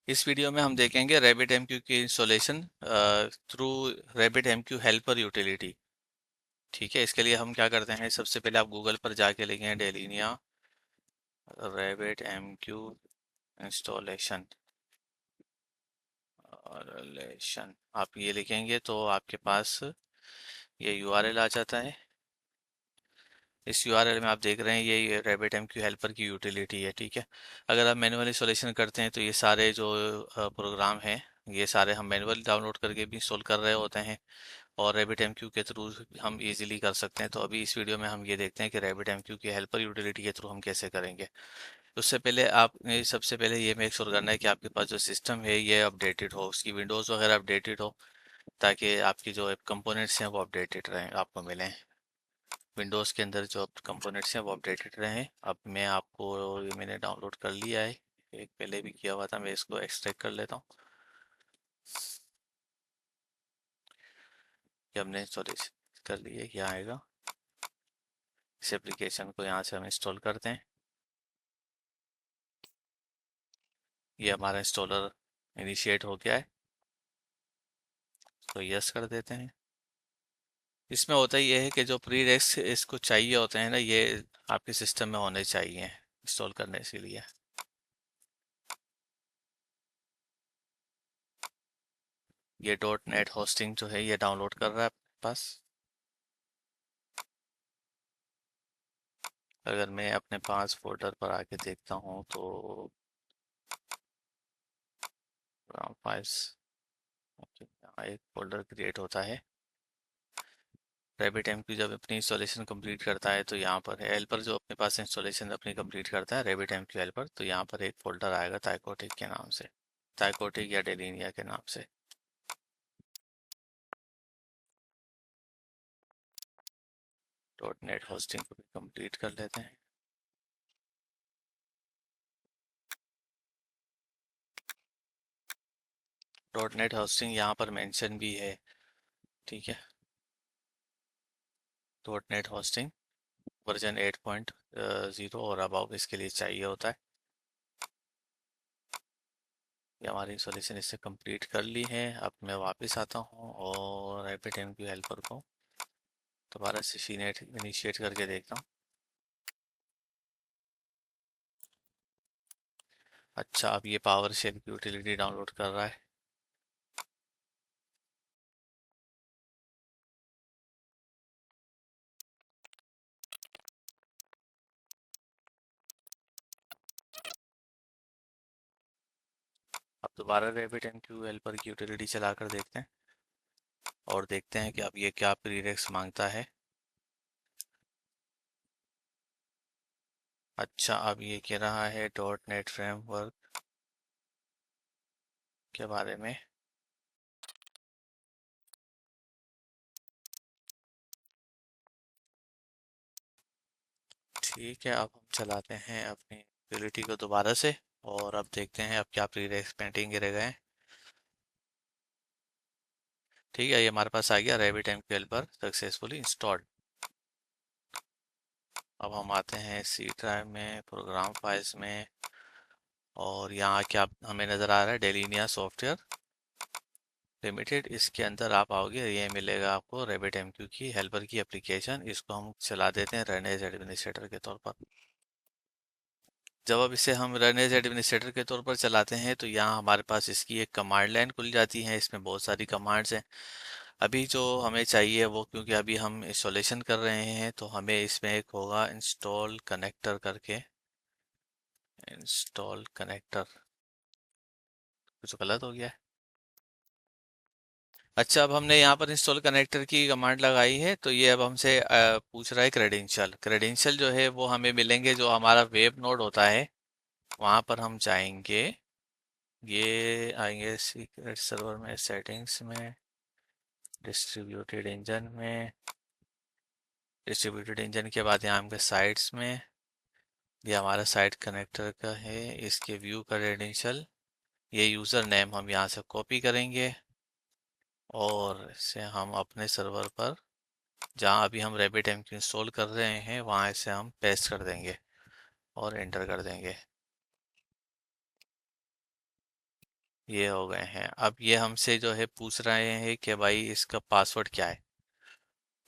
इस वीडियो में हम देखेंगे RabbitMQ की installation through RabbitMQ helper utility. ठीक है, इसके लिए हम क्या करते हैं, सबसे पहले आप गूगल पर जाके लिखें डेलिनिया RabbitMQ इंस्टॉलेशन। आप ये लिखेंगे तो आपके पास ये यूआरएल आ जाता है। इस यूआरएल में आप देख रहे हैं ये RabbitMQ हेल्पर की यूटिलिटी है। ठीक है, अगर आप मैनुअली इंस्टॉलेशन करते हैं तो ये सारे जो प्रोग्राम हैं ये सारे हम मैनुअली डाउनलोड करके भी इंस्टॉल कर रहे होते हैं और RabbitMQ के थ्रू हम इजीली कर सकते हैं। तो अभी इस वीडियो में हम ये देखते हैं कि RabbitMQ की हेल्पर यूटिलिटी के थ्रू हम कैसे करेंगे। उससे पहले आपने सबसे पहले ये मेक श्योर करना है कि आपके पास जो सिस्टम है ये अपडेटेड हो, उसकी विंडोज़ वगैरह अपडेटेड हो, ताकि आपकी जो कंपोनेंट्स हैं वो अपडेटेड रहें, आपको मिलें। विंडोज़ के अंदर जो कंपोनेंट्स हैं वो अपडेटेड रहें। अब मैं आपको ये मैंने डाउनलोड कर लिया है, एक पहले भी किया हुआ था, मैं इसको एक्सट्रैक्ट कर लेता हूँ। ये हमने इंस्टॉलेशन कर लिया, क्या आएगा, इस एप्लीकेशन को यहाँ से हम इंस्टॉल करते हैं। ये हमारा इंस्टॉलर इनिशिएट हो गया है, तो यस कर देते हैं। इसमें होता ही ये है कि जो प्री रेक्स इसको चाहिए होते हैं ना, ये आपके सिस्टम में होने चाहिए इंस्टॉल करने के लिए। ये .NET होस्टिंग जो है ये डाउनलोड कर रहा है अपने पास। अगर मैं अपने पास फोल्डर पर आके देखता हूँ तो फाइल्स, यहाँ एक फोल्डर क्रिएट होता है। RabbitMQ जब अपनी इंस्टॉलेशन कंप्लीट करता है तो यहाँ पर हेल्पर जो अपने पास इंस्टॉलेशन अपनी कंप्लीट करता है RabbitMQ हेल्पर, तो यहाँ पर एक फोल्डर आएगा ताइकोटिक के नाम से, ताइकोटिक या डेलिनिया के नाम से। .NET होस्टिंग को भी कंप्लीट कर लेते हैं। .NET होस्टिंग यहाँ पर मेंशन भी है। ठीक है, .NET hosting version 8.0 or above इसके लिए चाहिए होता है। ये हमारी इंस्टॉलेशन इससे कंप्लीट कर ली है। अब मैं वापस आता हूँ और RabbitMQ हेल्पर को दोबारा से इनिशिएट करके देखता हूँ। अच्छा, अब ये पावर शेल की यूटिलिटी डाउनलोड कर रहा है। अब दोबारा RabbitMQ हेल्पर की यूटिलिटी चलाकर देखते हैं और देखते हैं कि अब ये क्या प्रीरेक्स मांगता है। अच्छा, अब ये कह रहा है .NET फ्रेमवर्क के बारे में। ठीक है, अब हम चलाते हैं अपनी यूटिलिटी को दोबारा से और अब देखते हैं अब क्या प्रीरेक्स पेंटिंग रह गए। ठीक है, ये हमारे पास आ गया RabbitMQ हेल्पर सक्सेसफुली इंस्टॉल्ड। अब हम आते हैं C ड्राइव में, प्रोग्राम फाइल्स में, और यहाँ क्या हमें नज़र आ रहा है डेलिनिया सॉफ्टवेयर लिमिटेड। इसके अंदर आप आओगे, ये मिलेगा आपको RabbitMQ की हेल्पर की एप्लीकेशन। इसको हम चला देते हैं रन एज एडमिनिस्ट्रेटर के तौर पर। जब अब इसे हम रन एज एडमिनिस्ट्रेटर के तौर पर चलाते हैं तो यहाँ हमारे पास इसकी एक कमांड लाइन खुल जाती है। इसमें बहुत सारी कमांड्स हैं। अभी जो हमें चाहिए वो, क्योंकि अभी हम इंस्टॉलेशन कर रहे हैं, तो हमें इसमें एक होगा इंस्टॉल कनेक्टर करके। इंस्टॉल कनेक्टर, कुछ गलत हो गया है। अच्छा, अब हमने यहाँ पर इंस्टॉल कनेक्टर की कमांड लगाई है तो ये अब हमसे पूछ रहा है क्रेडेंशियल। क्रेडेंशियल जो है वो हमें मिलेंगे जो हमारा वेब नोड होता है, वहाँ पर हम जाएंगे। ये आएंगे सीक्रेट सर्वर में, सेटिंग्स में, डिस्ट्रीब्यूटेड इंजन में। डिस्ट्रीब्यूटेड इंजन के बाद यहाँ पे साइट्स में, ये हमारा साइट कनेक्टर का है, इसके व्यू का क्रेडेंशियल। ये यूज़र नेम हम यहाँ से कॉपी करेंगे और इसे हम अपने सर्वर पर, जहाँ अभी हम RabbitMQ इंस्टॉल कर रहे हैं, वहाँ इसे हम पेस्ट कर देंगे और एंटर कर देंगे। ये हो गए हैं। अब ये हमसे जो है पूछ रहे हैं कि भाई इसका पासवर्ड क्या है।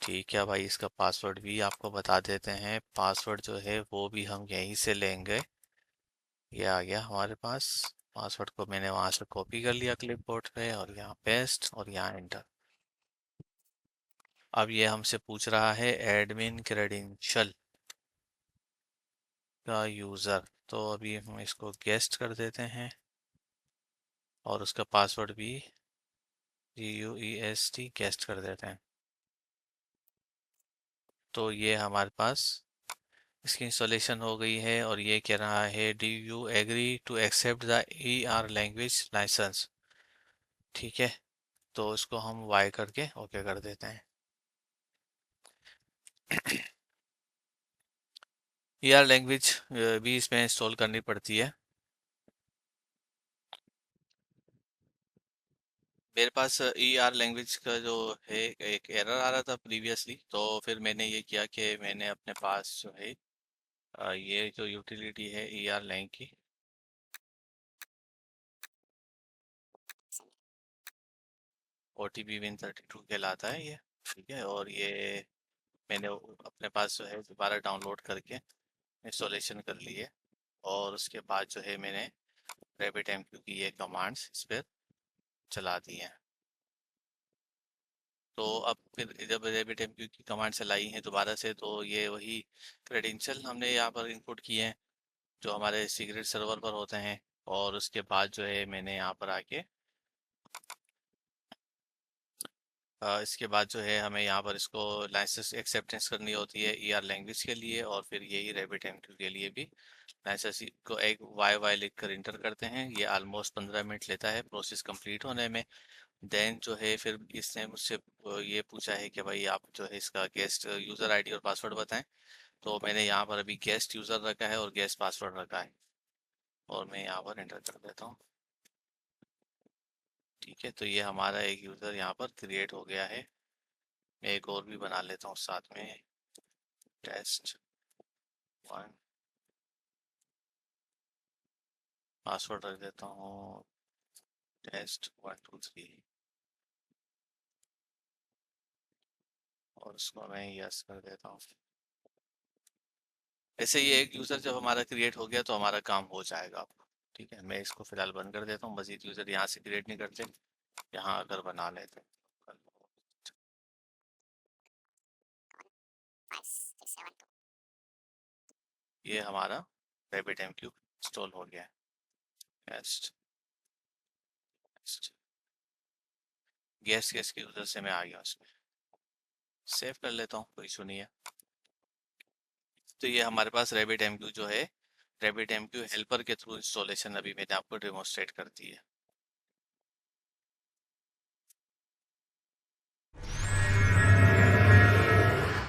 ठीक है भाई, इसका पासवर्ड भी आपको बता देते हैं। पासवर्ड जो है वो भी हम यहीं से लेंगे। ये आ गया हमारे पास। पासवर्ड को मैंने वहां से कॉपी कर लिया क्लिपबोर्ड पे, और यहाँ पेस्ट और यहाँ एंटर। अब ये हमसे पूछ रहा है एडमिन क्रेडेंशियल का यूज़र। तो अभी हम इसको गेस्ट कर देते हैं, और उसका पासवर्ड भी GUEST गेस्ट कर देते हैं। तो ये हमारे पास इसकी इंस्टॉलेशन हो गई है, और ये कह रहा है do you agree to accept the ER language license. ठीक है, तो इसको हम वाई करके ओके कर देते हैं। ER लैंग्वेज भी इसमें इंस्टॉल करनी पड़ती है। मेरे पास ER लैंग्वेज का जो है एक एरर आ रहा था प्रीवियसली, तो फिर मैंने ये किया कि मैंने अपने पास जो है ये जो यूटिलिटी है ER लैंग की, OTP Win32 कहलाता है ये। ठीक है, और ये मैंने अपने पास जो है दोबारा डाउनलोड करके इंस्टॉलेशन कर ली है। और उसके बाद जो है मैंने RabbitMQ की ये कमांड्स इस पर चला दी हैं। तो अब फिर जब RabbitMQ की कमांड चलाई हैं दोबारा से, तो ये वही क्रेडेंशियल हमने यहाँ पर इंपुट किए हैं जो हमारे सीक्रेट सर्वर पर होते हैं। और उसके बाद जो है मैंने यहाँ पर आके इसके बाद जो है हमें यहाँ पर इसको लाइसेंस एक्सेप्टेंस करनी होती है ER लैंग्वेज के लिए, और फिर यही RabbitMQ के लिए भी लाइसेंस को एक वाई वाई लिख कर इंटर करते हैं। ये ऑलमोस्ट 15 मिनट लेता है प्रोसेस कंप्लीट होने में। देन जो है फिर इसने मुझसे ये पूछा है कि भाई आप जो है इसका गेस्ट यूज़र आईडी और पासवर्ड बताएं। तो मैंने यहाँ पर अभी गेस्ट यूज़र रखा है और गेस्ट पासवर्ड रखा है, और मैं यहाँ पर एंटर कर देता हूँ। ठीक है, तो ये हमारा एक यूज़र यहाँ पर क्रिएट हो गया है। मैं एक और भी बना लेता हूँ साथ में, test1। पासवर्ड रख देता हूँ test123, और उसको मैं यस कर देता हूँ। ऐसे ये एक यूज़र जब हमारा क्रिएट हो गया तो हमारा काम हो जाएगा अब। ठीक है, मैं इसको फिलहाल बंद कर देता हूँ। मजीद यूज़र यहाँ से क्रिएट नहीं करते, यहाँ अगर बना लेते। ये हमारा RabbitMQ इंस्टॉल हो गया है। नेक्स्ट, गेस्ट के यूज़र से मैं आ गया उसमें। सेव कर लेता हूँ, कोई इशू नहीं है। तो ये हमारे पास RabbitMQ जो है, RabbitMQ हेल्पर के थ्रू इंस्टॉलेशन अभी मैंने आपको डेमोस्ट्रेट कर दी है।